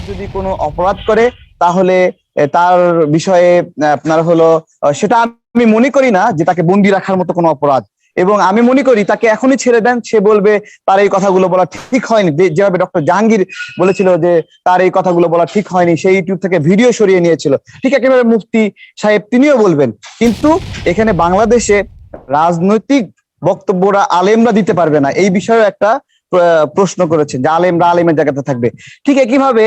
যদি কোনো অপরাধ করে তাহলে তার বিষয়ে আপনার হলো সেটা আমি মনে করি না যে তাকে বন্দি রাখার মতো কোনো অপরাধ। এবং আমি মনে করি তাকে এখনই ছেড়ে দেন, সে বলবে তার এই কথাগুলো বলা ঠিক হয়নি। যেভাবে ডক্টর জাহাঙ্গীর বলেছিল যে তার এই কথাগুলো বলা ঠিক হয়নি, সেই ইউটিউব থেকে ভিডিও সরিয়ে নিয়েছিল, ঠিক একেবারে মুফতি সাহেব তিনিও বলবেন। কিন্তু এখানে বাংলাদেশে রাজনৈতিক বক্তব্যরা আলেমরা দিতে পারবে না, এই বিষয়ে একটা প্রশ্ন করেছেন যে আলেমরা আলেমের জায়গাতে থাকবে। ঠিক একইভাবে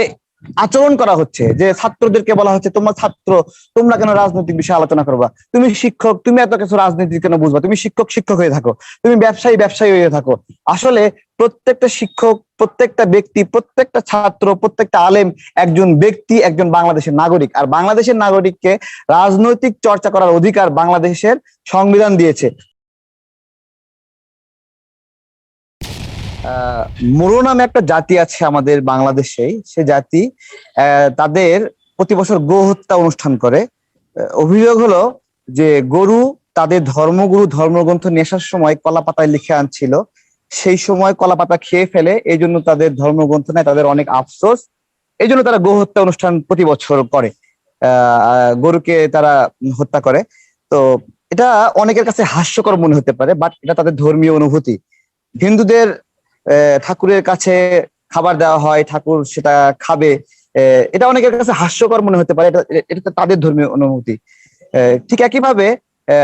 আচরণ করা হচ্ছে যে ছাত্রদেরকে বলা হচ্ছে তোমরা ছাত্র, তোমরা কেন রাজনৈতিক বিষয়ে আলোচনা করবা, তুমি শিক্ষক, তুমি এত কিছু রাজনীতি কেন বুঝবা, তুমি শিক্ষক শিক্ষক হয়ে থাকো, তুমি ব্যবসায়ী ব্যবসায়ী হয়ে থাকো। আসলে প্রত্যেকটা শিক্ষক, প্রত্যেকটা ব্যক্তি, প্রত্যেকটা ছাত্র, প্রত্যেকটা আলেম একজন ব্যক্তি, একজন বাংলাদেশের নাগরিক। আর বাংলাদেশের নাগরিককে রাজনৈতিক চর্চা করার অধিকার বাংলাদেশের সংবিধান দিয়েছে। মোরো নামে একটা জাতি আছে আমাদের বাংলাদেশে, সে জাতি তাদের প্রতি বছর গো হত্যা অনুষ্ঠান করে। অভিযোগ হলো যে গরু তাদের ধর্মগুরু ধর্মগ্রন্থ নিয়ে আসার সময় কলা পাতায় লিখে আনছিল, সেই সময় কলা পাতা খেয়ে ফেলে, এই জন্য তাদের ধর্মগ্রন্থ নেয়, তাদের অনেক আফসোস, এই জন্য তারা গো হত্যা অনুষ্ঠান প্রতি বছর করে, গরুকে তারা হত্যা করে। তো এটা অনেকের কাছে হাস্যকর মনে হতে পারে, বাট এটা তাদের ধর্মীয় অনুভূতি। হিন্দুদের ঠাকুরের কাছে খাবার দেওয়া হয়, ঠাকুর সেটা খাবে, এটা অনেকের কাছে হাস্যকর মনে হতে পারে, এটা এটা তাদের ধর্মীয় অনুভূতি। ঠিক একইভাবে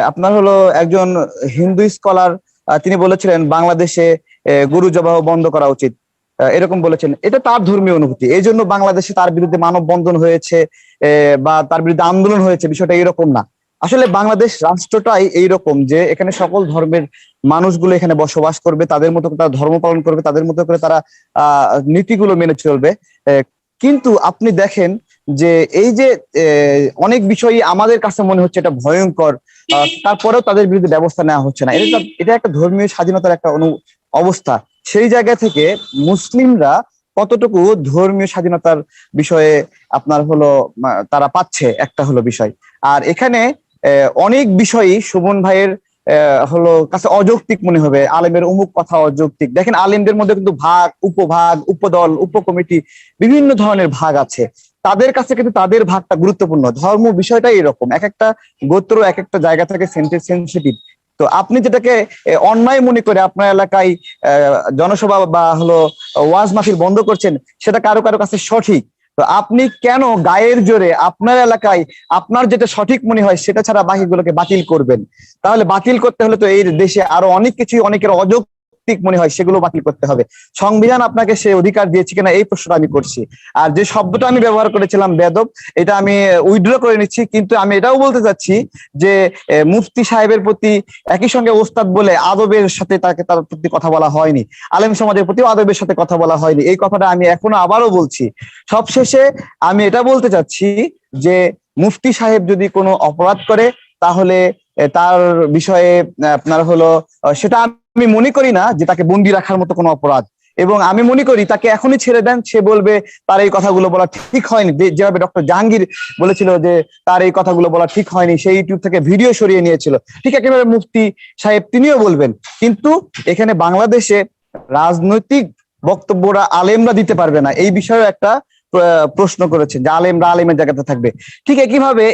আপনার হলো একজন হিন্দু স্কলার, তিনি বলেছিলেন বাংলাদেশে গরু জবাহ বন্ধ করা উচিত, এরকম বলেছেন। এটা তার ধর্মীয় অনুভূতি, এই জন্য বাংলাদেশে তার বিরুদ্ধে মানববন্ধন হয়েছে বা তার বিরুদ্ধে আন্দোলন হয়েছে, বিষয়টা এরকম না। আসলে বাংলাদেশ রাষ্ট্রটাই এইরকম যে এখানে সকল ধর্মের মানুষগুলো এখানে বসবাস করবে, তাদের মতো করে তারা ধর্ম পালন করবে, তাদের মতো করে তারা নীতিগুলো মেনে চলবে। কিন্তু আপনি দেখেন যে এই যে অনেক বিষয়ই আমাদের কাছে মনে হচ্ছে এটা ভয়ঙ্কর, তারপরেও তাদের বিরুদ্ধে ব্যবস্থা নেওয়া হচ্ছে না। এটা এটা একটা ধর্মীয় স্বাধীনতার একটা অবস্থা। সেই জায়গা থেকে মুসলিমরা কতটুকু ধর্মীয় স্বাধীনতার বিষয়ে আপনার হলো তারা পাচ্ছে, একটা হলো বিষয়। আর এখানে অনেক বিষয়ই সুমন ভাইয়ের হলো কাছে অযৌক্তিক মনে হবে, আলেমের অমুক কথা অযৌক্তিক। দেখেন আলেমদের মধ্যে কিন্তু ভাগ, উপভাগ, উপদল, উপকমিটি, বিভিন্ন ধরনের ভাগ আছে, তাদের কাছে কিন্তু তাদের ভাগটা গুরুত্বপূর্ণ। ধর্ম বিষয়টাই এরকম, এক একটা গোত্র এক একটা জায়গা থেকে সেন্সিটিভ। তো আপনি যেটাকে অন্যায় মনে করে আপনার এলাকায় জনসভা বা হলো ওয়াজ মাহফিল বন্ধ করছেন, সেটা কারো কারো কাছে সঠিক। তো আপনি কেন গায়ের জোরে আপনার এলাকায় আপনার যেটা সঠিক মনে হয় সেটা ছাড়া বাকিগুলোকে বাতিল করবেন? তাহলে বাতিল করতে হলে তো এই দেশে আরো অনেক কিছুই অনেকের অযৌক্তিক মনে হয় সেগুলো বাতিল করতে হবে। সংবিধান আপনাকে সে অধিকার দিয়েছে কিনা এই প্রশ্নটা আমি করছি। আর যে শব্দটা আমি ব্যবহার করেছিলাম বেয়াদব, এটা আমি উইথড্র করে নিচ্ছি। কিন্তু আমি এটাও বলতে চাচ্ছি যে মুফতি সাহেবের প্রতি একই সঙ্গে ওস্তাদ বলে আদবের সাথে তাকে তার প্রতি কথা বলা হয়নি, আলেম সমাজের প্রতি আদবের সাথে কথা বলা হয়নি। এই কথাটা আমি এখনো আবারও বলছি। সবশেষে আমি এটা বলতে চাচ্ছি যে মুফতি সাহেব যদি কোনো অপরাধ করে তাহলে তার বিষয়ে আপনার হলো সেটা আমি মনে করি না যে তাকে বন্দি রাখার মতো কোনো অপরাধ। এবং আমি মনে করি তাকে এখনই ছেড়ে দেন, সে বলবে তার এই কথাগুলো বলা ঠিক হয়নি। যেভাবে ডক্টর জাহাঙ্গীর বলেছিল যে তার এই কথাগুলো বলা ঠিক হয়নি, সেই ইউটিউব থেকে ভিডিও সরিয়ে নিয়েছিল, ঠিক একেবারে মুফতি সাহেব তিনিও বলবেন। কিন্তু এখানে বাংলাদেশে রাজনৈতিক বক্তব্যরা আলেমরা দিতে পারবে না, এই বিষয়ে একটা প্রশ্ন করেছেন যে আলেমরা আলেমের জায়গাতে থাকবে। ঠিক একইভাবে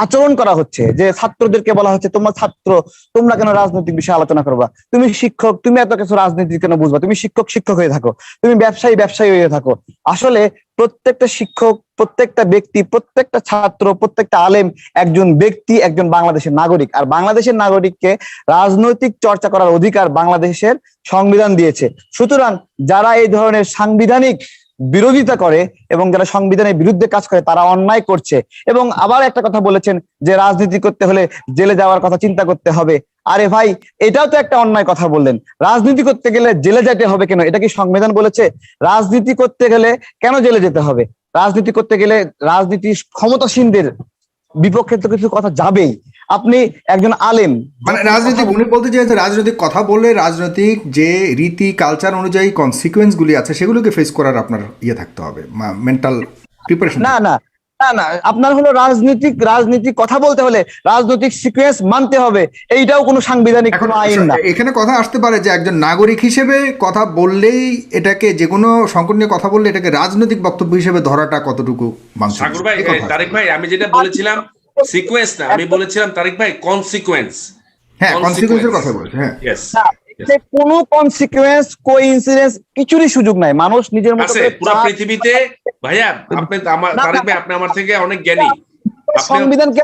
আচরণ করা হচ্ছে যে ছাত্রদেরকে বলা হচ্ছে তোমরা ছাত্র, তোমরা কেন রাজনৈতিক বিষয়ে আলোচনা করবা, তুমি শিক্ষক, তুমি এত কিছু রাজনীতি কেন বুঝবা, তুমি শিক্ষক শিক্ষক হয়ে থাকো, তুমি ব্যবসায়ী ব্যবসায়ী হয়ে থাকো। আসলে প্রত্যেকটা শিক্ষক, প্রত্যেকটা ব্যক্তি, প্রত্যেকটা ছাত্র, প্রত্যেকটা আলেম একজন ব্যক্তি, একজন বাংলাদেশের নাগরিক। আর বাংলাদেশের নাগরিককে রাজনৈতিক চর্চা করার অধিকার বাংলাদেশের সংবিধান দিয়েছে। সুতরাং যারা এই ধরনের সাংবিধানিক বিরোধিতা করে এবং যারা সংবিধানের বিরুদ্ধে কাজ করে তারা অন্যায় করছে। এবং আবার একটা কথা বলেছেন যে রাজনীতি করতে হলে জেলে যাওয়ার কথা চিন্তা করতে হবে। আরে ভাই, এটাও তো একটা অন্যায় কথা বললেন। রাজনীতি করতে গেলে জেলে যেতে হবে কেন? এটা কি সংবিধান বলেছে? রাজনীতি করতে গেলে কেন জেলে যেতে হবে? রাজনীতি করতে গেলে রাজনীতি ক্ষমতাসীনদের বিপক্ষে তো কিছু কথা যাবেই। আপনি একজন আলেম, মানে রাজনীতি উনি বলতে চাইছে রাজনৈতিক কথা বললে রাজনৈতিক যে রীতি কালচার অনুযায়ী কনসিকুয়েন্স গুলি আছে সেগুলোকে ফেস করার আপনার ইয়ে থাকতে হবে, মেন্টাল প্রিপারেশন। না না, না না, আপনার হলো রাজনীতি কথা বলতে হলে রাজনৈতিক সিকোয়েন্স মানতে হবে, এইটাও কোনো সাংবিধানিক এখন কোনো আইন না। এখানে কথা আসতে পারে যে একজন নাগরিক হিসেবে কথা বললেই এটাকে, যে কোনো সংকট নিয়ে কথা বললে এটাকে রাজনৈতিক বক্তব্য হিসেবে ধরাটা কতটুকু বাঞ্ছনীয়? সাগর ভাই, এই কথা। তারেক ভাই, আমি যেটা বলেছিলাম সিকোয়েন্স না, আমি বলেছিলাম তারেক ভাই কনসিকোয়েন্স। হ্যাঁ, কনসিকুয়েন্সের কথা বলছে, হ্যাঁ। ইয়েস, না, এতে কোনো কনসিকুয়েন্স কোইন্সিডেন্স কিছুরই সুযোগ নাই। মানুষ নিজের মতো আছে করে পুরো পৃথিবীতে। ভাইয়া আপনি তো আমার, না, তারেক ভাই আপনি আমার থেকে অনেক জ্ঞানী। আপনি সংবিধানকে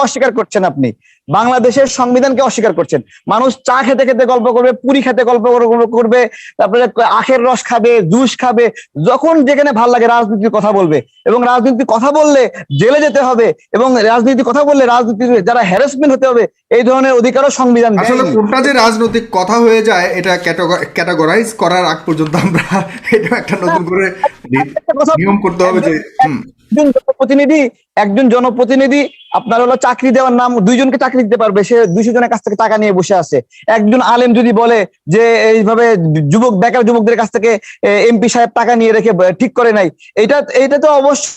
অস্বীকার করছেন আপনি, বাংলাদেশের সংবিধানকে অস্বীকার করছেন। মানুষ চা খেতে খেতে গল্প করবে, পুরি খেতে গল্প করবে, তারপরে আখের রস খাবে, জুস খাবে, যখন যেখানে ভাল লাগে রাজনীতির কথা বলবে। এবং রাজনীতির কথা বললে জেলে যেতে হবে, এবং রাজনীতির কথা বললে রাজনীতির যারা হ্যারাসমেন্ট হতে হবে, এই ধরনের অধিকারও সংবিধান আসলে দেয়নি। কোনটা যে রাজনৈতিক কথা হয়ে যায় এটা ক্যাটাগরাইজ করার আগ পর্যন্ত আমরা এটা একটা নতুন করে নিয়ম করতে হবে যে একজন জনপ্রতিনিধি আপনার হলো চাকরি দেওয়ার নাম, দুইজনকে চাকরি দিতে পারবে, সে 200 জনের কাছ থেকে টাকা নিয়ে বসে আছে। একজন আলেম যদি বলে যে এইভাবে বেকার যুবকদের কাছ থেকে এমপি সাহেব টাকা নিয়ে রেখে ঠিক করে নাই, এটা তো অবশ্যই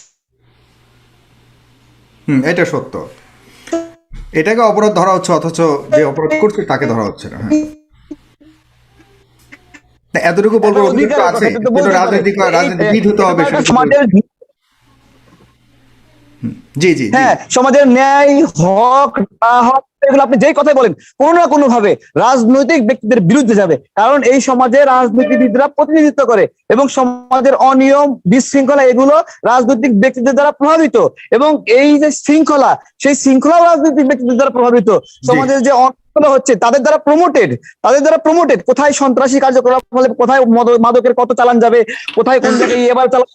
এটা সত্য, এটাকে অপরাধ ধরা হচ্ছে, অথচ যে অপরাধ করছে তাকে ধরা হচ্ছে না। হ্যাঁ, না, এতটুকু বলবো অধিকার তো আছে, কিন্তু রাজনীতিবিদ হতে হবে সেটা কিন্তু- সমাজের, জি জি জি। হ্যাঁ, সমাজের ন্যায়, হক না হক, এগুলো আপনি যেই কথাই বলেন কোনো না কোনো ভাবে রাজনৈতিক ব্যক্তিদের বিরুদ্ধে যাবে। কারণ এই সমাজে রাজনীতিবিদরা প্রতিনিধিত্ব করে, এবং সমাজের অনিয়ম বিশৃঙ্খলা এগুলো রাজনৈতিক ব্যক্তিদের দ্বারা প্রভাবিত, এবং এই যে শৃঙ্খলা, সেই শৃঙ্খলা রাজনৈতিক ব্যক্তিদের দ্বারা প্রভাবিত। সমাজের যে অনিয়ম হচ্ছে তাদের দ্বারা প্রমোটেড, কোথায় সন্ত্রাসী কার্যকলাপ হলে, কোথায় মাদকের কত চালান যাবে, কোথায় কোন জায়গায় এবার চালান,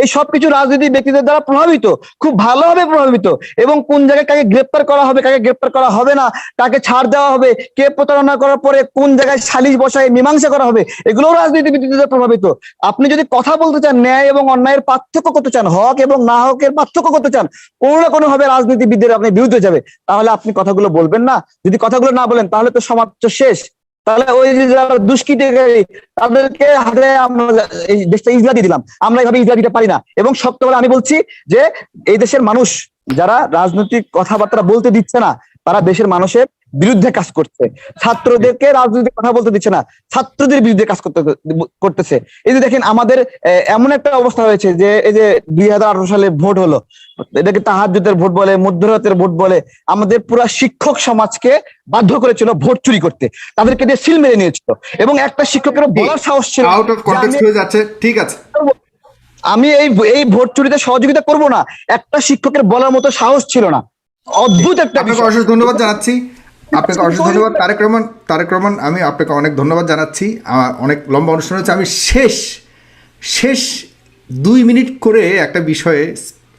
এই সবকিছু রাজনৈতিক ব্যক্তিদের দ্বারা প্রভাবিত, খুব ভালোভাবে প্রভাবিত। এবং কোন জায়গায় কাকে গ্রেপ্তার করা হবে, কাকে গ্রেপ্তার করা হবে না, কাকে ছাড় দেওয়া হবে, কে প্রতারণা করার পরে কোন জায়গায় সালিশ বসায় মীমাংসা করা হবে, এগুলোও রাজনীতিবিদদের দ্বারা প্রভাবিত। আপনি যদি কথা বলতে চান, ন্যায় এবং অন্যায়ের পার্থক্য করতে চান, হক এবং না হকের পার্থক্য করতে চান, কোনো না কোনো ভাবে রাজনীতিবিদদের আপনি বিরুদ্ধে যাবে, তাহলে আপনি কথাগুলো বলবেন না। যদি কথাগুলো না বলেন তাহলে তো সমাজ তো শেষ। তাহলে ওই যে যারা দুষ্কৃতিকারী তাদেরকে হাতে আমরা এই দেশটা ইজলা দিয়ে দিলাম, আমরা এইভাবে ইজলা দিতে পারি না। এবং সত্য বলে আমি বলছি যে এই দেশের মানুষ যারা রাজনৈতিক কথাবার্তা বলতে দিচ্ছে না, তারা দেশের মানুষের বিরুদ্ধে কাজ করছে। ছাত্রদেরকে রাজনৈতিক কথা বলতে দিচ্ছে না, ছাত্রদের বিরুদ্ধে কাজ করতেছে। এই যে দেখেন আমাদের এমন একটা অবস্থা হয়েছে যে এই যে 2018 সালে ভোট হলো, এটাকে তাহাজ্জুদের ভোট বলে, মধ্যরাতের ভোট বলে, আমাদের পুরা শিক্ষক সমাজকে বাধ্য করেছিল ভোট চুরি করতে, তাদেরকে দিয়ে সিল মেরে নিয়েছিল। এবং একটা শিক্ষকের বলার সাহস ছিল আউট অফ কনটেক্সট হয়ে যাচ্ছে, ঠিক আছে, আমি এই ভোট চুরিতে সহযোগিতা করব না, একটা শিক্ষকের বলার মতো সাহস ছিল না। অদ্ভুত একটা আপনাকে বিষয়। অশেষ ধন্যবাদ জানাচ্ছি। আপনাকে অশেষ ধন্যবাদ তারেক রহমান, আমি আপনাকে অনেক ধন্যবাদ জানাচ্ছি। আমার অনেক লম্বা অনুষ্ঠান হচ্ছে, আমি শেষ 2 মিনিট করে একটা বিষয়ে,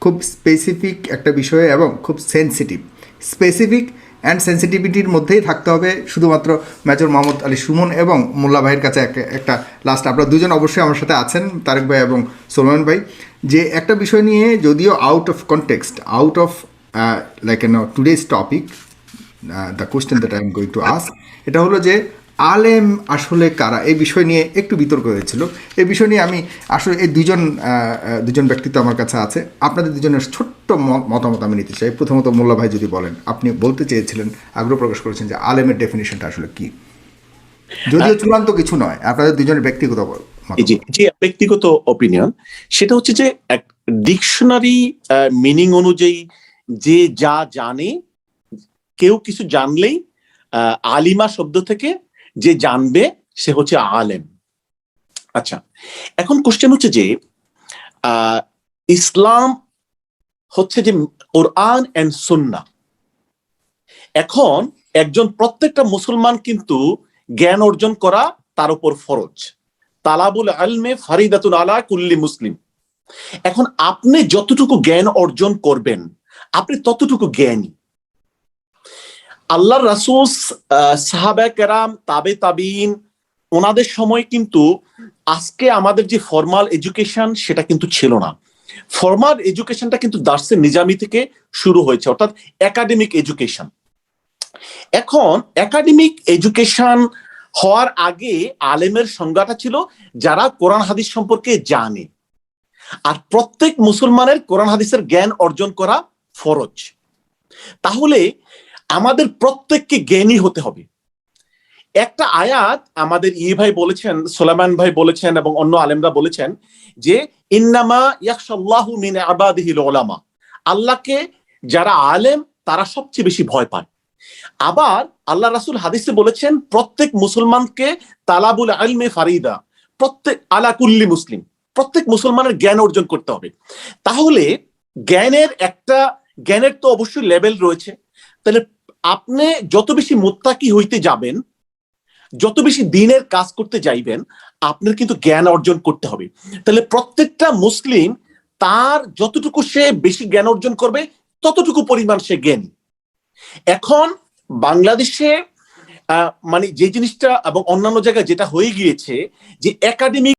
খুব স্পেসিফিক একটা বিষয়ে এবং খুব স্পেসিফিক অ্যান্ড সেন্সিটিভিটির মধ্যেই থাকতে হবে। শুধুমাত্র মেজর মোহাম্মদ আলী সুমন এবং মোল্লা ভাইয়ের কাছে একটা লাস্ট, আপনারা দুজন অবশ্যই আমার সাথে আছেন, তারেক ভাই এবং সোলমান ভাই, যে একটা বিষয় নিয়ে যদিও out of context, out of like today's topic, the question that I am going to ask, এটা হলো যে আলেম আসলে কারা, এই বিষয় নিয়ে একটু বিতর্ক হয়েছিল। এই বিষয় নিয়ে আমি আসলে এই দুজন ব্যক্তিত্ব আমার কাছে আছে, আপনাদের দুজনের ছোট্ট মতামত আমি নিতে চাই। প্রথমত মোল্লা ভাই যদি বলেন, আপনি বলতে চেয়েছিলেন, আগ্রহ প্রকাশ করেছেন যে আলেমের ডেফিনিশনটা আসলে কি, যদিও চূড়ান্ত কিছু নয়, আপনাদের দুজনের ব্যক্তিগত যে ব্যক্তিগত অপিনিয়ন, সেটা হচ্ছে যে এক ডিকশনারি মিনিং অনুযায়ী যে যা জানে, কেউ কিছু জানলেই আলিমা শব্দ থেকে যে জানবে সে হচ্ছে আলেম। আচ্ছা, এখন কোশ্চেন হচ্ছে যে ইসলাম হচ্ছে যে কোরআন এন্ড সুন্নাহ। এখন প্রত্যেকটা মুসলমান কিন্তু জ্ঞান অর্জন করা তার উপর ফরজ, তালাবুল ইলমে ফারিদাতুন আলা কুল্লি মুসলিম। এখন আপনি যতটুকু জ্ঞান অর্জন করবেন আপনি ততটুকু জ্ঞানী। আল্লাহর রাসূল, সাহাবায়ে কেরাম, তাবিঈন, ওনাদের সময় কিন্তু আজকে আমাদের যে ফর্মাল এডুকেশন সেটা কিন্তু ছিল না। ফর্মাল এডুকেশনটা কিন্তু দার্সে নিজামি থেকে শুরু হয়েছে, অর্থাৎ একাডেমিক এডুকেশন। এখন একাডেমিক এডুকেশন হওয়ার আগে আলেমের সংজ্ঞাটা ছিল যারা কোরআন হাদিস সম্পর্কে জানে। আর প্রত্যেক মুসলমানের কোরআন হাদিসের জ্ঞান অর্জন করা ফরজ। তাহলে আমাদের প্রত্যেককে জ্ঞানী হতে হবে। একটা আয়াত আমাদের ভাই বলেছেন, সোলাইমান ভাই বলেছেন এবং অন্য আলেমরা বলেছেন যে ইন্নামা ইয়াখশাল্লাহু মিন ইবাদিহিল উলামা, আল্লাহকে যারা আলেম তারা সবচেয়ে বেশি ভয় পায়। আবার আল্লাহ রাসূল হাদিসে বলেছেন প্রত্যেক মুসলমানকে তালাবুল ইলমি ফারিদা, প্রত্যেক আলা কুল্লি মুসলিম, প্রত্যেক মুসলমানের জ্ঞান অর্জন করতে হবে। তাহলে জ্ঞানের তো অবশ্যই লেভেল রয়েছে। তাহলে আপনি যত বেশি মুত্তাকি হইতে যাবেন, যত বেশি দ্বীনের কাজ করতে যাইবেন, আপনার কিন্তু জ্ঞান অর্জন করতে হবে। তাহলে প্রত্যেকটা মুসলিম তার যতটুকু সে বেশি জ্ঞান অর্জন করবে ততটুকু পরিমাণ সে জ্ঞানী। এখন বাংলাদেশে মানে যে জিনিসটা এবং অন্যান্য জায়গায় যেটা হয়ে গিয়েছে যে একাডেমিক